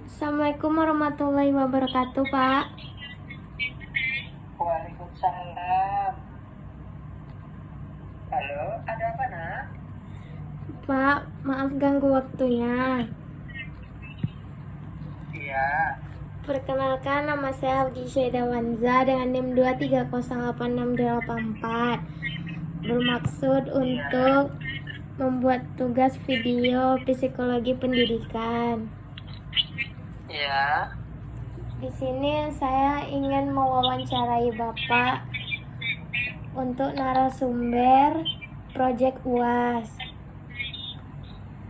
Assalamualaikum warahmatullahi wabarakatuh, Pak. Waalaikumsalam. Halo, ada apa nak? Pak, maaf ganggu waktunya. Iya, Perkenalkan, nama saya Abdi Syedawanza dengan NIM 2308684. Bermaksud untuk membuat tugas video psikologi pendidikan. iya. Di sini saya ingin mewawancarai Bapak untuk narasumber Project UAS.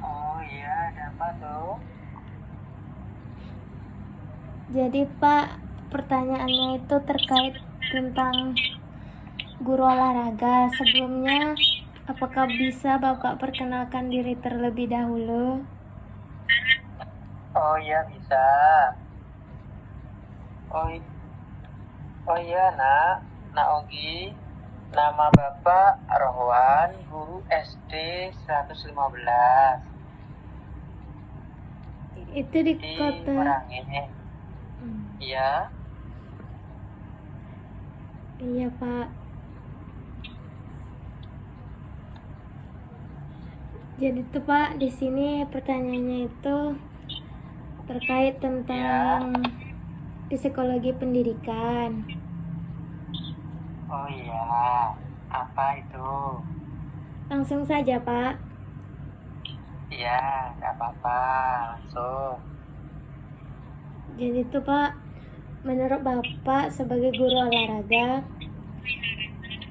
Oh iya, ada apa tuh? Jadi Pak, pertanyaannya itu terkait tentang guru olahraga. Sebelumnya, apakah bisa Bapak perkenalkan diri terlebih dahulu? Oh iya bisa. Oh, oh iya nak Ogi. Nama Bapak Rohwan, guru SD 115 Itu di di kota. Merangin. Iya, Iya Pak. Jadi tuh Pak, di sini pertanyaannya itu terkait tentang psikologi pendidikan. oh iya. Apa itu? Langsung saja Pak. Iya, nggak apa-apa. Langsung. Jadi tuh Pak, menurut Bapak sebagai guru olahraga,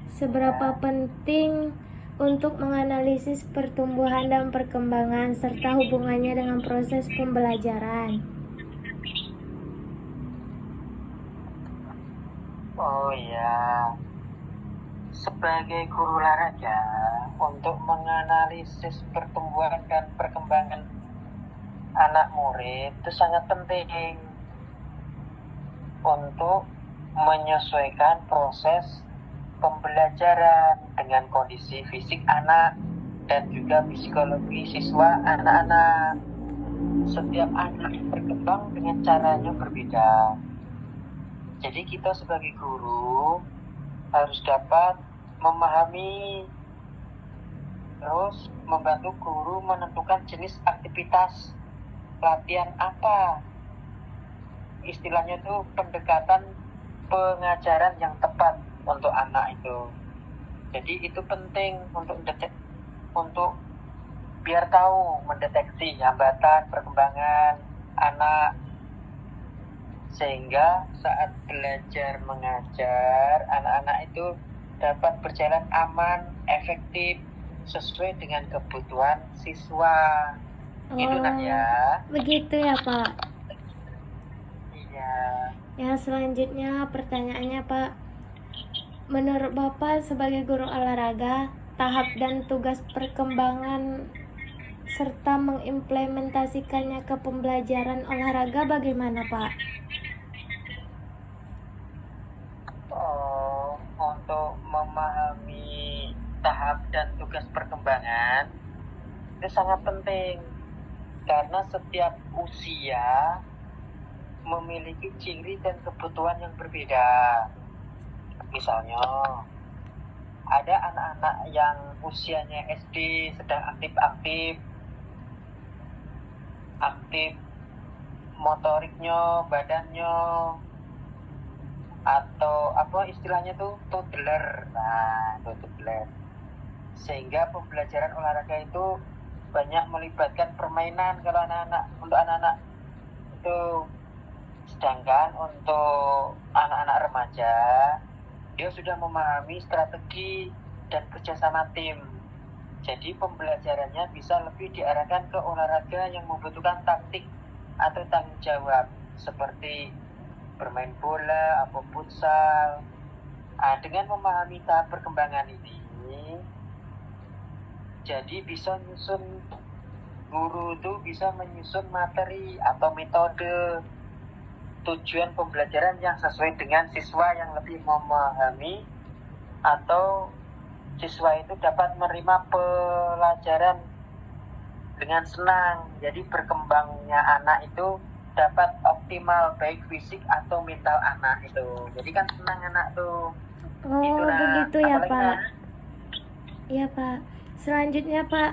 seberapa penting untuk menganalisis pertumbuhan dan perkembangan serta hubungannya dengan proses pembelajaran? Oh iya, sebagai guru olahraga untuk menganalisis pertumbuhan dan perkembangan anak murid itu sangat penting untuk menyesuaikan proses pembelajaran dengan kondisi fisik anak dan juga psikologi siswa anak-anak. Setiap anak berkembang dengan caranya berbeda. Jadi kita sebagai guru harus dapat memahami, terus membantu guru menentukan jenis aktivitas latihan apa. Istilahnya itu pendekatan pengajaran yang tepat untuk anak itu. Jadi itu penting untuk biar tahu mendeteksi hambatan perkembangan anak, sehingga saat belajar mengajar anak-anak itu dapat berjalan aman, efektif, sesuai dengan kebutuhan siswa. Gitu nak ya. Begitu ya Pak. Iya. Ya, selanjutnya pertanyaannya Pak, menurut Bapak sebagai guru olahraga, tahap dan tugas perkembangan serta mengimplementasikannya ke pembelajaran olahraga bagaimana Pak? Untuk memahami tahap dan tugas perkembangan itu sangat penting karena setiap usia memiliki ciri dan kebutuhan yang berbeda. Misalnya ada anak-anak yang usianya SD sedang aktif motoriknya, badannya, atau apa istilahnya tuh toddler. Nah, itu toddler. Sehingga pembelajaran olahraga itu banyak melibatkan permainan kalau untuk anak-anak itu. Sedangkan untuk anak-anak remaja, dia sudah memahami strategi dan kerjasama tim. Jadi pembelajarannya bisa lebih diarahkan ke olahraga yang membutuhkan taktik atau tanggung jawab, seperti bermain bola atau futsal. Dengan memahami tahap perkembangan ini, jadi guru itu bisa menyusun materi atau metode tujuan pembelajaran yang sesuai dengan siswa yang lebih memahami, atau siswa itu dapat menerima pelajaran dengan senang. Jadi berkembangnya anak itu dapat optimal baik fisik atau mental anak itu. Jadi kan senang anak tuh. Oh, Gitu, Nak. begitu ya, Apalagi, Pak. Nak? Iya, Pak. Selanjutnya, Pak,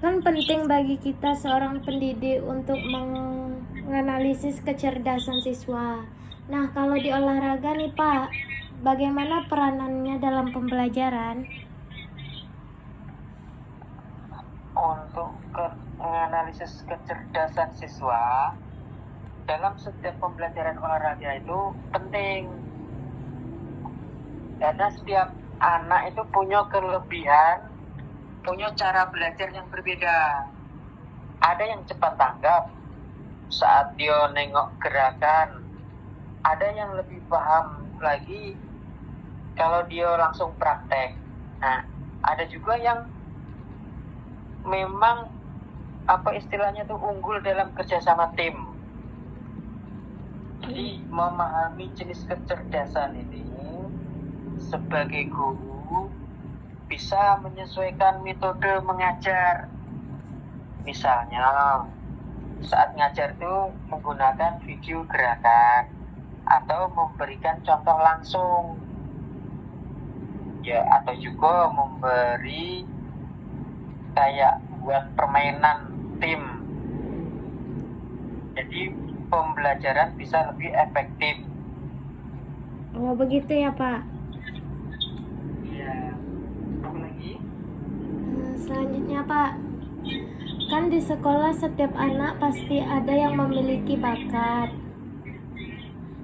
kan penting bagi kita seorang pendidik untuk menganalisis kecerdasan siswa. Nah, kalau di olahraga nih, Pak, bagaimana peranannya dalam pembelajaran? Untuk menganalisis kecerdasan siswa dalam setiap pembelajaran olahraga itu penting, karena setiap anak itu punya kelebihan, punya cara belajar yang berbeda. Ada yang cepat tanggap saat dia nengok gerakan, ada yang lebih paham lagi kalau dia langsung praktek. Nah, ada juga yang memang apa istilahnya tuh unggul dalam kerjasama tim. Jadi memahami jenis kecerdasan ini sebagai guru bisa menyesuaikan metode mengajar. Misalnya saat ngajar tuh menggunakan video gerakan atau memberikan contoh langsung, ya, atau juga memberi kayak buat permainan tim. Jadi pembelajaran bisa lebih efektif. Oh, begitu ya, Pak. Iya. Apa lagi? Selanjutnya, Pak, kan di sekolah setiap anak pasti ada yang memiliki bakat.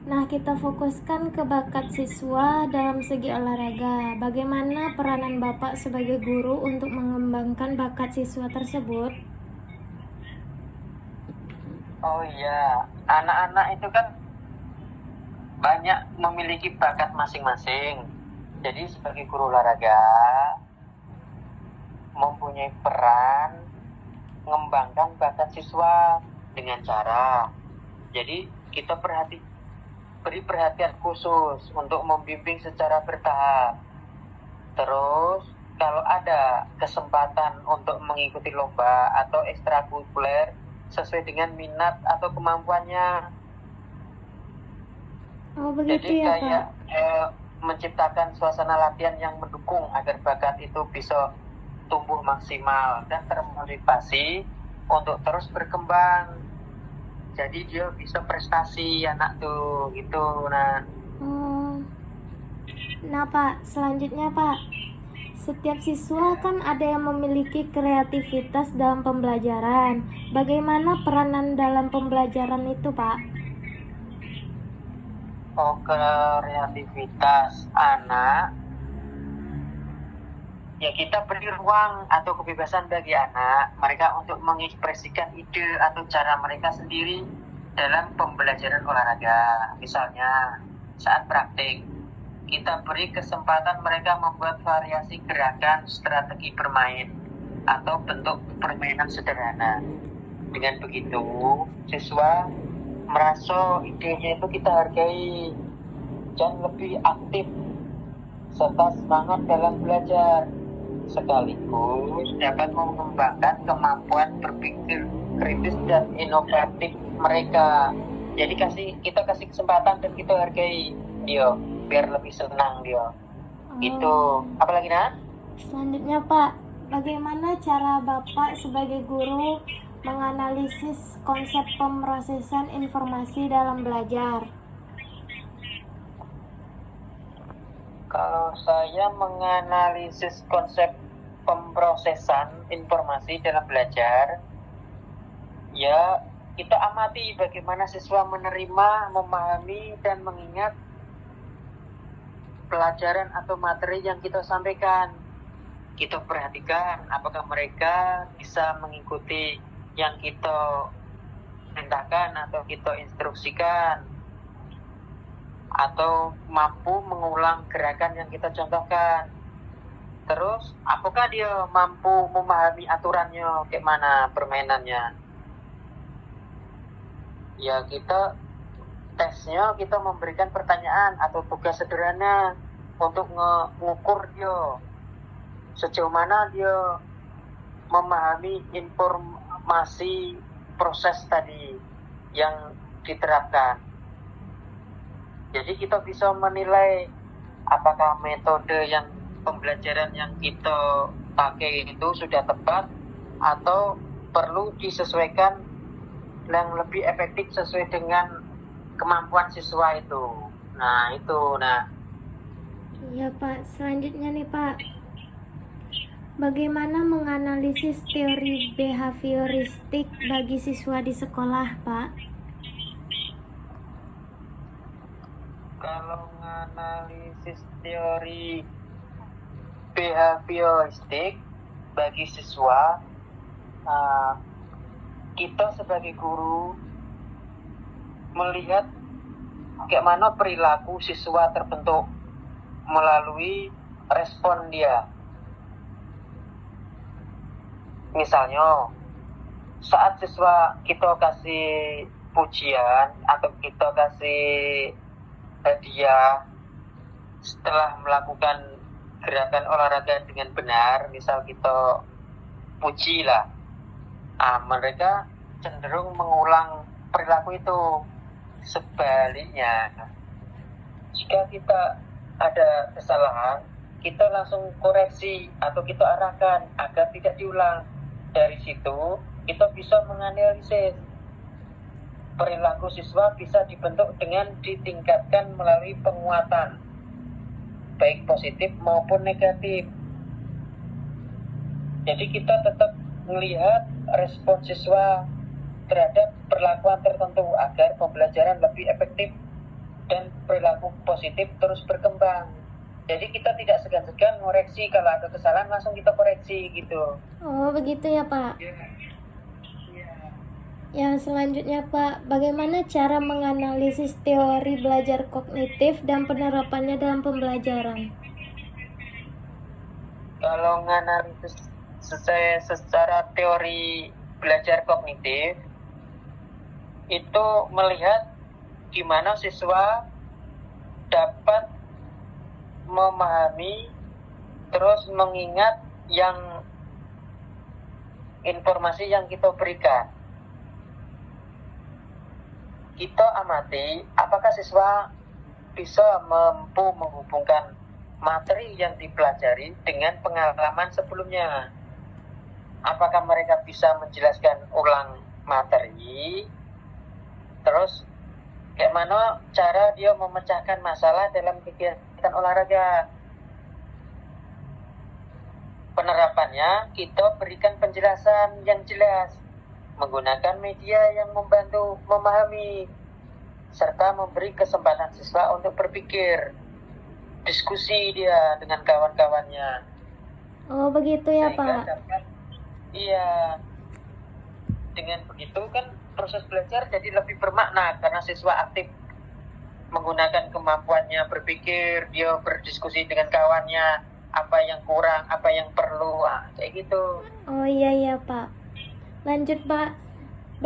Nah, kita fokuskan ke bakat siswa dalam segi olahraga. Bagaimana peranan Bapak sebagai guru untuk mengembangkan bakat siswa tersebut? Oh iya, anak-anak itu kan banyak memiliki bakat masing-masing. Jadi sebagai guru olahraga mempunyai peran mengembangkan bakat siswa dengan cara, jadi kita beri perhatian khusus untuk membimbing secara bertahap. Terus kalau ada kesempatan untuk mengikuti lomba atau ekstrakurikuler sesuai dengan minat atau kemampuannya. Oh, begitu Jadi ya, kayak Pak. menciptakan suasana latihan yang mendukung agar bakat itu bisa tumbuh maksimal dan termotivasi untuk terus berkembang. Jadi dia bisa prestasi anak tuh gitu. Nah, Pak, selanjutnya, Pak, setiap siswa kan ada yang memiliki kreativitas dalam pembelajaran. Bagaimana peranan dalam pembelajaran itu, Pak? Oh, kreativitas anak, ya kita beri ruang atau kebebasan bagi anak mereka untuk mengekspresikan ide atau cara mereka sendiri dalam pembelajaran olahraga. Misalnya saat praktik kita beri kesempatan mereka membuat variasi gerakan, strategi bermain atau bentuk permainan sederhana. Dengan begitu siswa merasa idenya itu kita hargai dan lebih aktif serta semangat dalam belajar, sekaligus dapat mengembangkan kemampuan berpikir kritis dan inovatif mereka. Jadi kita kasih kesempatan dan kita hargai dia biar lebih senang dia. Itu apalagi, Nak? Selanjutnya, Pak, bagaimana cara Bapak sebagai guru menganalisis konsep pemrosesan informasi dalam belajar? Kalau saya menganalisis konsep pemrosesan informasi dalam belajar, ya kita amati bagaimana siswa menerima, memahami, dan mengingat pelajaran atau materi yang kita sampaikan. Kita perhatikan apakah mereka bisa mengikuti yang kita perintahkan atau kita instruksikan, atau mampu mengulang gerakan yang kita contohkan. Terus apakah dia mampu memahami aturannya, kayak mana permainannya. Ya kita tesnya kita memberikan pertanyaan atau tugas sederhana untuk mengukur dia sejauh mana dia memahami informasi proses tadi yang diterapkan. Jadi kita bisa menilai apakah metode yang pembelajaran yang kita pakai itu sudah tepat atau perlu disesuaikan yang lebih efektif sesuai dengan kemampuan siswa itu. Nah, itu. Nah, Iya Pak, selanjutnya nih Pak, bagaimana menganalisis teori behavioristik bagi siswa di sekolah Pak? kalau menganalisis teori behavioristik bagi siswa, kita sebagai guru melihat bagaimana perilaku siswa terbentuk melalui respon dia. Misalnya, saat siswa kita kasih pujian atau kita kasih hadiah setelah melakukan gerakan olahraga dengan benar, misal kita puji lah, mereka cenderung mengulang perilaku itu. Sebaliknya, jika kita ada kesalahan, kita langsung koreksi atau kita arahkan agar tidak diulang. Dari situ kita bisa menganalisis perilaku siswa, bisa dibentuk dengan ditingkatkan melalui penguatan baik positif maupun negatif. Jadi kita tetap melihat respon siswa terhadap perlakuan tertentu agar pembelajaran lebih efektif dan perilaku positif terus berkembang. Jadi kita tidak segan-segan ngoreksi, kalau ada kesalahan langsung kita koreksi gitu. Oh begitu ya Pak. Yang selanjutnya Pak, bagaimana cara menganalisis teori belajar kognitif dan penerapannya dalam pembelajaran? Kalau menganalisis secara teori belajar kognitif, itu melihat gimana siswa dapat memahami terus mengingat yang informasi yang kita berikan. Kita amati apakah siswa bisa mampu menghubungkan materi yang dipelajari dengan pengalaman sebelumnya. Apakah mereka bisa menjelaskan ulang materi, terus bagaimana cara dia memecahkan masalah dalam kegiatan olahraga. Penerapannya, kita berikan penjelasan yang jelas, menggunakan media yang membantu memahami, serta memberi kesempatan siswa untuk berpikir, diskusi dia dengan kawan-kawannya. Oh begitu ya Sehingga Pak. iya, dengan begitu kan proses belajar jadi lebih bermakna karena siswa aktif menggunakan kemampuannya berpikir, dia berdiskusi dengan kawannya, apa yang kurang, apa yang perlu, kayak gitu. Oh iya Pak. Lanjut Pak,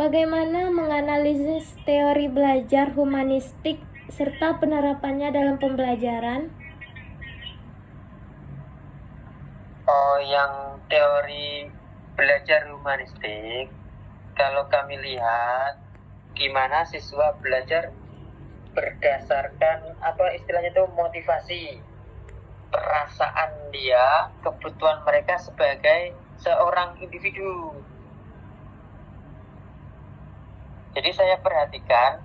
bagaimana menganalisis teori belajar humanistik serta penerapannya dalam pembelajaran? Oh, yang teori belajar humanistik, kalau kami lihat gimana siswa belajar berdasarkan apa istilahnya itu motivasi, perasaan dia, kebutuhan mereka sebagai seorang individu. Jadi saya perhatikan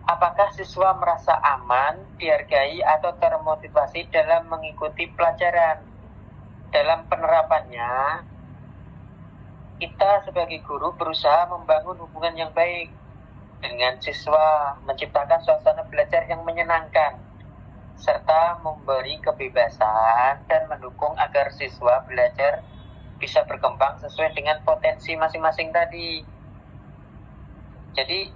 apakah siswa merasa aman, dihargai atau termotivasi dalam mengikuti pelajaran. Dalam penerapannya, kita sebagai guru berusaha membangun hubungan yang baik dengan siswa, menciptakan suasana belajar yang menyenangkan, serta memberi kebebasan dan mendukung agar siswa belajar bisa berkembang sesuai dengan potensi masing-masing tadi. Jadi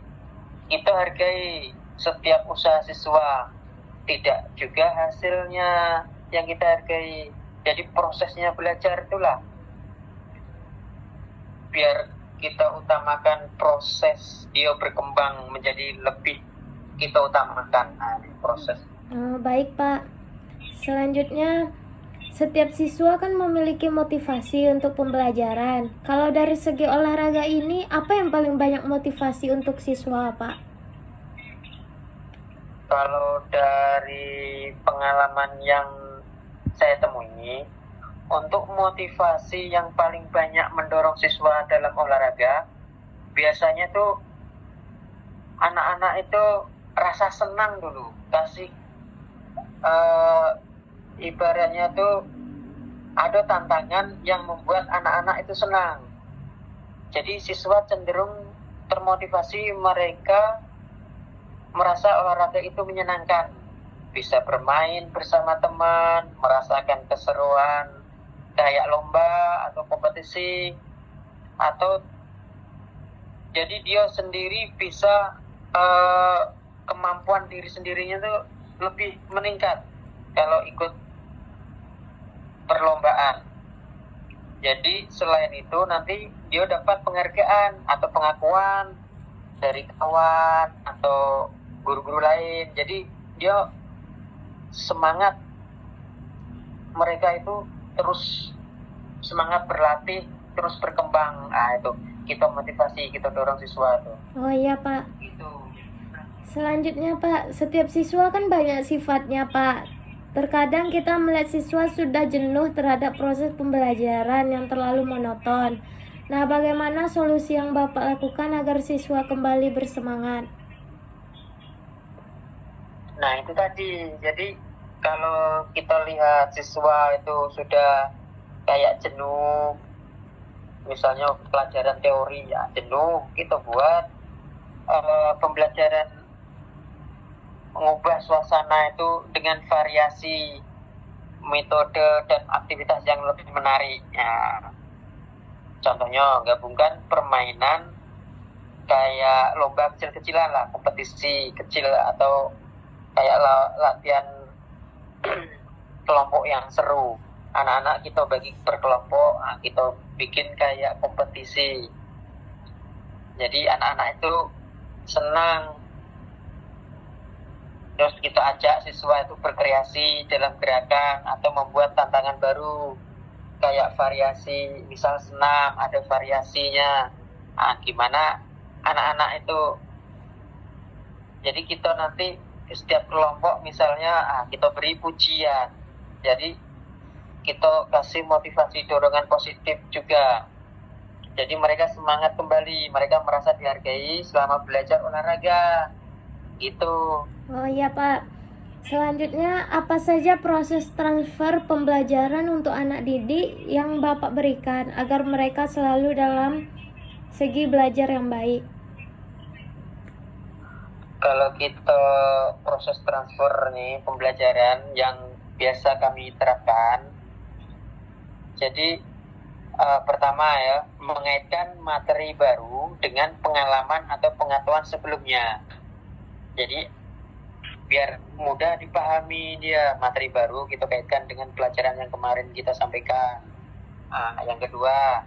kita hargai setiap usaha siswa, tidak juga hasilnya yang kita hargai. Jadi prosesnya belajar itulah, biar kita utamakan proses dia berkembang menjadi lebih kita utamakan proses. Baik Pak. Selanjutnya, setiap siswa kan memiliki motivasi untuk pembelajaran. Kalau dari segi olahraga ini, apa yang paling banyak motivasi untuk siswa Pak? Kalau dari pengalaman yang saya temui, untuk motivasi yang paling banyak mendorong siswa dalam olahraga, biasanya tuh anak-anak itu rasa senang dulu, kasih ibaratnya tuh ada tantangan yang membuat anak-anak itu senang. Jadi siswa cenderung termotivasi, mereka merasa olahraga itu menyenangkan, bisa bermain bersama teman, merasakan keseruan kayak lomba atau kompetisi, atau jadi dia sendiri bisa kemampuan diri sendirinya tuh lebih meningkat kalau ikut perlombaan. Jadi selain itu nanti dia dapat penghargaan atau pengakuan dari kawan atau guru-guru lain. Jadi dia semangat, mereka itu terus semangat berlatih, terus berkembang. Itu kita motivasi, kita dorong siswa tuh. Oh iya Pak. Gitu. Selanjutnya Pak, setiap siswa kan banyak sifatnya Pak. Terkadang kita melihat siswa sudah jenuh terhadap proses pembelajaran yang terlalu monoton. Nah, bagaimana solusi yang Bapak lakukan agar siswa kembali bersemangat? Nah itu tadi, jadi kalau kita lihat siswa itu sudah kayak jenuh, misalnya pelajaran teori ya jenuh, kita buat pembelajaran, mengubah suasana itu dengan variasi metode dan aktivitas yang lebih menarik. Nah, contohnya gabungkan permainan kayak lomba kecil-kecilan lah, kompetisi kecil, atau kayak latihan kelompok yang seru. Anak-anak kita bagi per kelompok, kita bikin kayak kompetisi. Jadi anak-anak itu senang. Terus kita ajak siswa itu berkreasi dalam gerakan atau membuat tantangan baru, kayak variasi, misal senam ada variasinya. Gimana anak-anak itu, jadi kita nanti setiap kelompok misalnya kita beri pujian, jadi kita kasih motivasi dorongan positif juga, jadi mereka semangat kembali, mereka merasa dihargai selama belajar olahraga gitu. Oh iya Pak. Selanjutnya, apa saja proses transfer pembelajaran untuk anak didik yang Bapak berikan agar mereka selalu dalam segi belajar yang baik? Kalau kita proses transfer nih pembelajaran yang biasa kami terapkan, jadi pertama ya, mengaitkan materi baru dengan pengalaman atau pengetahuan sebelumnya. Jadi biar mudah dipahami dia materi baru, kita kaitkan dengan pelajaran yang kemarin kita sampaikan. Yang kedua,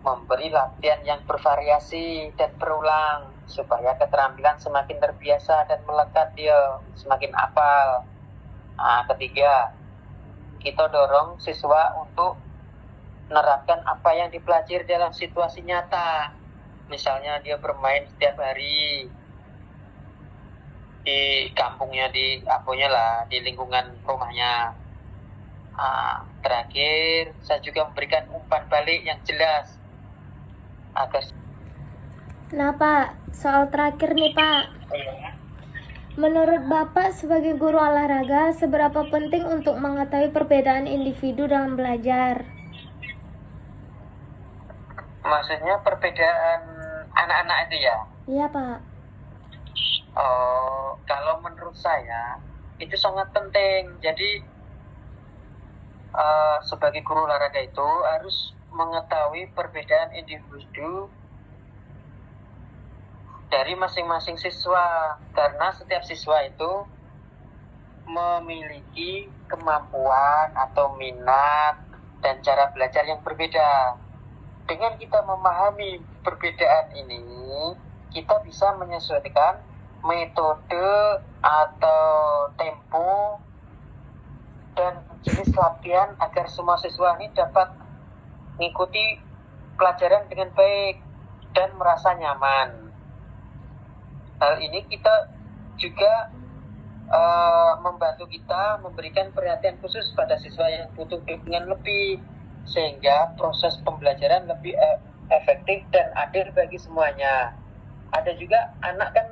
memberi latihan yang bervariasi dan berulang supaya keterampilan semakin terbiasa dan melekat, dia semakin hafal. Ketiga, kita dorong siswa untuk menerapkan apa yang dipelajari dalam situasi nyata. Misalnya dia bermain setiap hari di kampungnya, di di lingkungan rumahnya. Terakhir, saya juga memberikan umpan balik yang jelas agar. Nah Pak, soal terakhir nih Pak. Menurut Bapak sebagai guru olahraga, seberapa penting untuk mengetahui perbedaan individu dalam belajar? Maksudnya perbedaan anak-anak itu ya? Iya Pak. Kalau menurut saya itu sangat penting. Jadi sebagai guru olahraga itu harus mengetahui perbedaan individu dari masing-masing siswa, karena setiap siswa itu memiliki kemampuan atau minat dan cara belajar yang berbeda. Dengan kita memahami perbedaan ini, kita bisa menyesuaikan metode atau tempo dan jenis latihan agar semua siswa ini dapat mengikuti pelajaran dengan baik dan merasa nyaman. Hal ini kita juga membantu kita memberikan perhatian khusus pada siswa yang butuh dukungan lebih, sehingga proses pembelajaran lebih efektif dan adil bagi semuanya. Ada juga anak kan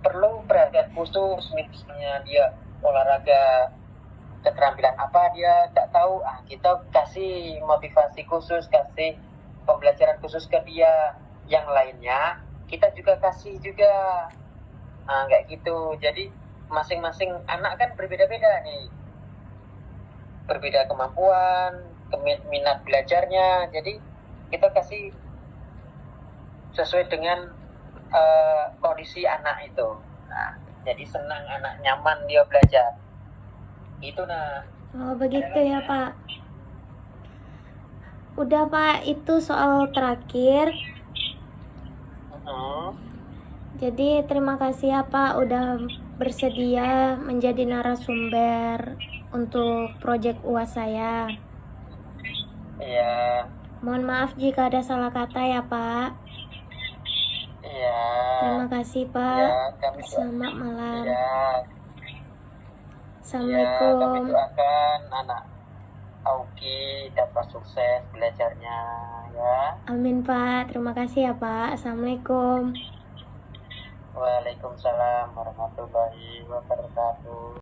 perlu perhatian khusus, misalnya dia olahraga, keterampilan apa dia tak tahu, kita kasih motivasi khusus, kasih pembelajaran khusus ke dia. Yang lainnya kita juga kasih juga, kayak gitu. Jadi masing-masing anak kan berbeda-beda nih, berbeda kemampuan, minat belajarnya. Jadi kita kasih sesuai dengan kondisi anak itu. Nah, jadi senang anak, nyaman dia belajar. Itu nah. Oh, begitu ya, Pak. Udah, Pak, itu soal terakhir. Jadi terima kasih ya Pak udah bersedia menjadi narasumber untuk proyek UAS saya. Iya. Mohon maaf jika ada salah kata ya Pak. Iya. Terima kasih Pak. Ya, Selamat malam. Iya. Assalamualaikum. Ya, kami doakan anak Auki dapat sukses belajarnya ya. Amin Pak. Terima kasih ya Pak. Assalamualaikum. Waalaikumsalam warahmatullahi wabarakatuh.